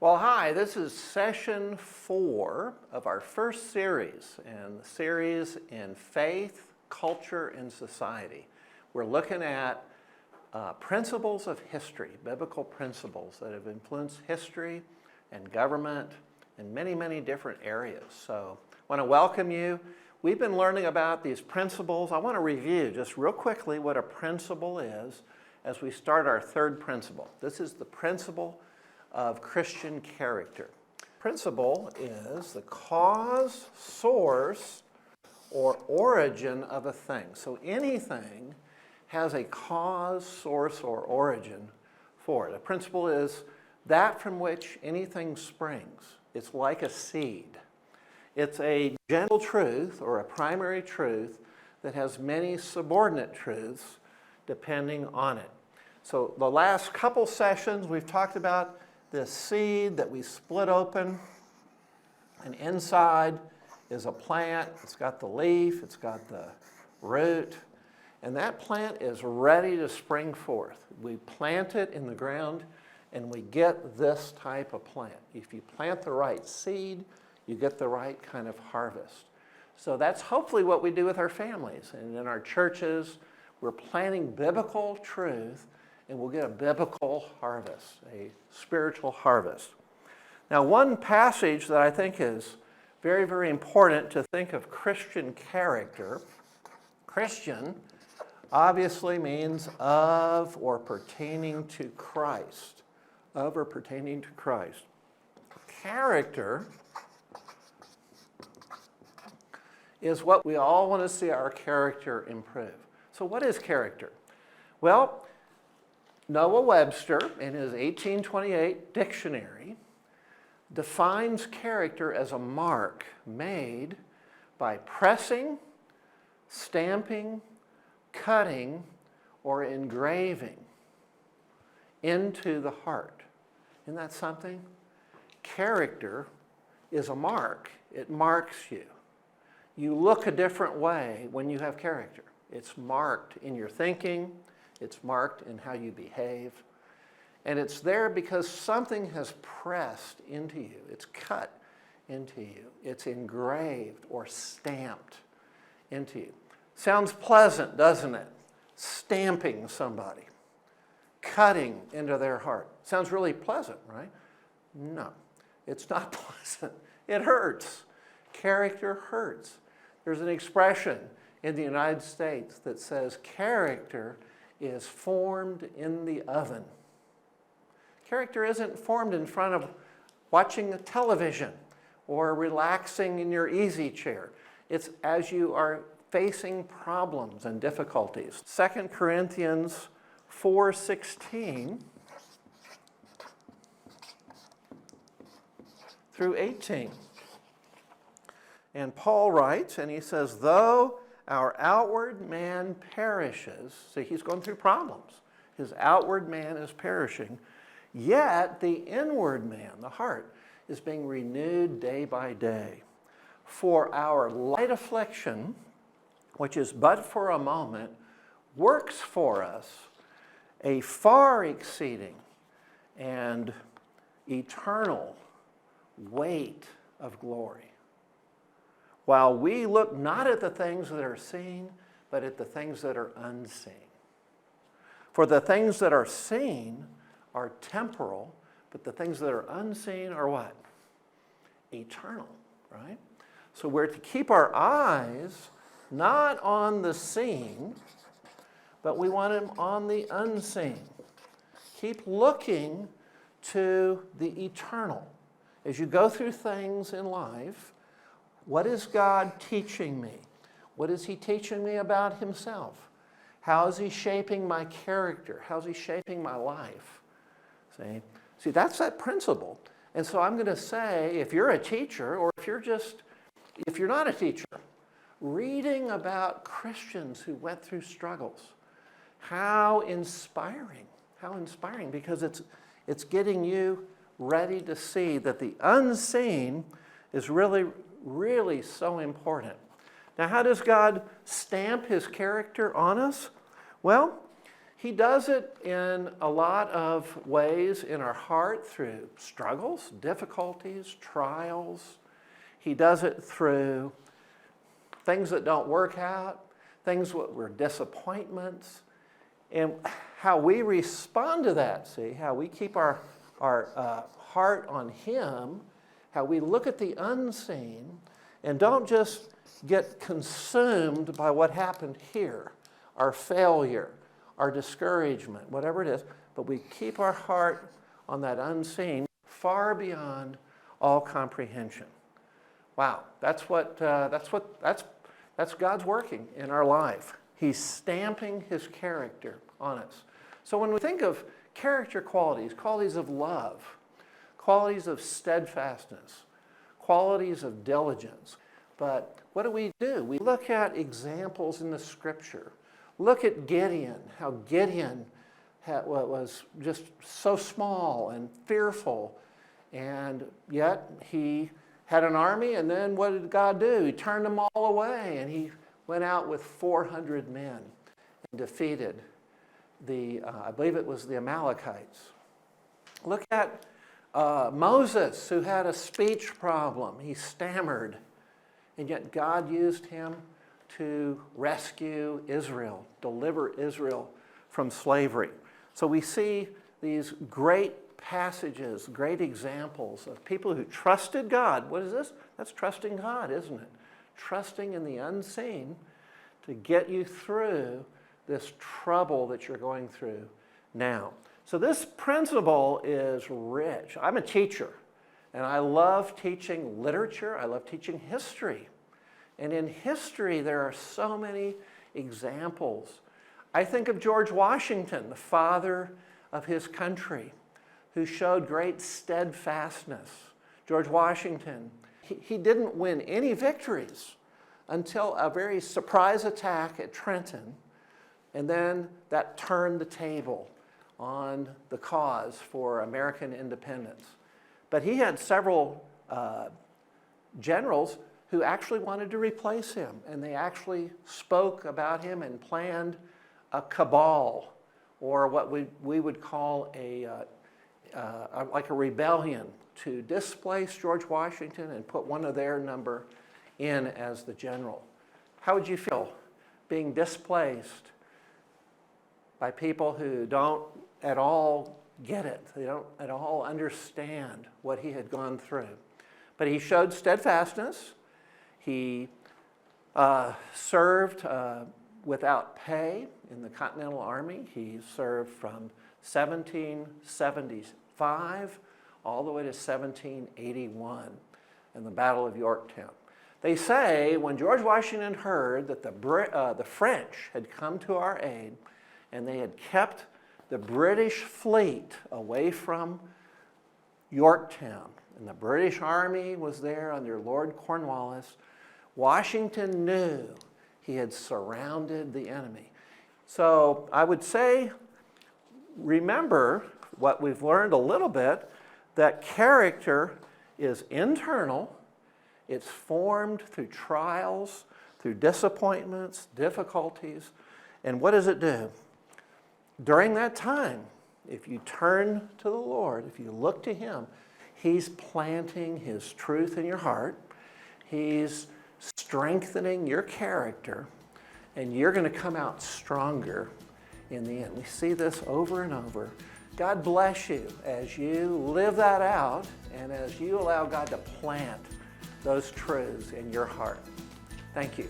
Well, hi, this is session 4 of our first series, and the series in faith, culture, and society. We're looking at principles of history, biblical principles that have influenced history and government in many, many different areas. So I want to welcome you. We've been learning about these principles. I want to review just real quickly what a principle is as we start our third principle. This is the principle of Christian character. Principle is the cause, source, or origin of a thing. So anything has a cause, source, or origin for it. A principle is that from which anything springs. It's like a seed. It's a general truth or a primary truth that has many subordinate truths depending on it. So the last couple sessions we've talked about this seed that we split open, and inside is a plant. It's got the leaf, it's got the root, and that plant is ready to spring forth. We plant it in the ground and we get this type of plant. If you plant the right seed, you get the right kind of harvest. So that's hopefully what we do with our families and in our churches. We're planting biblical truth and we'll get a biblical harvest, a spiritual harvest. Now, one passage that I think is very, very important to think of Christian character. Christian obviously means of or pertaining to Christ. Of or pertaining to Christ. Character is what we all want to see our character improve. So what is character? Well, Noah Webster, in his 1828 dictionary, defines character as a mark made by pressing, stamping, cutting, or engraving into the heart. Isn't that something? Character is a mark. It marks you. You look a different way when you have character. It's marked in your thinking. It's marked in how you behave. And it's there because something has pressed into you. It's cut into you. It's engraved or stamped into you. Sounds pleasant, doesn't it? Stamping somebody. Cutting into their heart. Sounds really pleasant, right? No, it's not pleasant. It hurts. Character hurts. There's an expression in the United States that says character is formed in the oven. Character isn't formed in front of watching television or relaxing in your easy chair. It's as you are facing problems and difficulties. 2 Corinthians 4:16 through 18. And Paul writes, and he says, though our outward man perishes, see, he's going through problems. His outward man is perishing, yet the inward man, the heart, is being renewed day by day. For our light affliction, which is but for a moment, works for us a far exceeding and eternal weight of glory, while we look not at the things that are seen, but at the things that are unseen. For the things that are seen are temporal, but the things that are unseen are what? Eternal, right? So we're to keep our eyes not on the seen, but we want them on the unseen. Keep looking to the eternal. As you go through things in life, what is God teaching me? What is he teaching me about himself? How is he shaping my character? How is he shaping my life? See, that's that principle. And so I'm going to say, if you're a teacher, or if you're not a teacher, reading about Christians who went through struggles, how inspiring, because it's getting you ready to see that the unseen is really, really so important. Now, how does God stamp his character on us? Well, He does it in a lot of ways in our heart through struggles, difficulties, trials. He does it through things that don't work out, things that were disappointments, and how we respond to that, see, how we keep our heart on Him, how we look at the unseen and don't just get consumed by what happened here, our failure, our discouragement, whatever it is, but we keep our heart on that unseen, far beyond all comprehension. Wow, that's God's working in our life. He's stamping His character on us. So when we think of character qualities, qualities of love, qualities of steadfastness, qualities of diligence, but what do? We look at examples in the Scripture. Look at Gideon, how Gideon was just so small and fearful, and yet he had an army, and then what did God do? He turned them all away, and he went out with 400 men and defeated I believe it was the Amalekites. Look at Moses, who had a speech problem. He stammered, and yet God used him to rescue Israel, deliver Israel from slavery. So we see these great passages, great examples of people who trusted God. What is this? That's trusting God, isn't it? Trusting in the unseen to get you through this trouble that you're going through now. So this principle is rich. I'm a teacher, and I love teaching literature. I love teaching history. And in history, there are so many examples. I think of George Washington, the father of his country, who showed great steadfastness. George Washington, he didn't win any victories until a very surprise attack at Trenton, and then that turned the table on the cause for American independence. But he had several generals who actually wanted to replace him, and they actually spoke about him and planned a cabal, or what we would call like a rebellion, to displace George Washington and put one of their number in as the general. How would you feel being displaced by people who don't at all get it? They don't at all understand what he had gone through. But he showed steadfastness. He served without pay in the Continental Army. He served from 1775 all the way to 1781 in the Battle of Yorktown. They say when George Washington heard that the French had come to our aid and they had kept the British fleet away from Yorktown, and the British Army was there under Lord Cornwallis, Washington knew he had surrounded the enemy. So I would say, remember what we've learned a little bit, that character is internal. It's formed through trials, through disappointments, difficulties. And what does it do? During that time, if you turn to the Lord, if you look to Him, He's planting His truth in your heart. He's strengthening your character, and you're going to come out stronger in the end. We see this over and over. God bless you as you live that out and as you allow God to plant those truths in your heart. Thank you.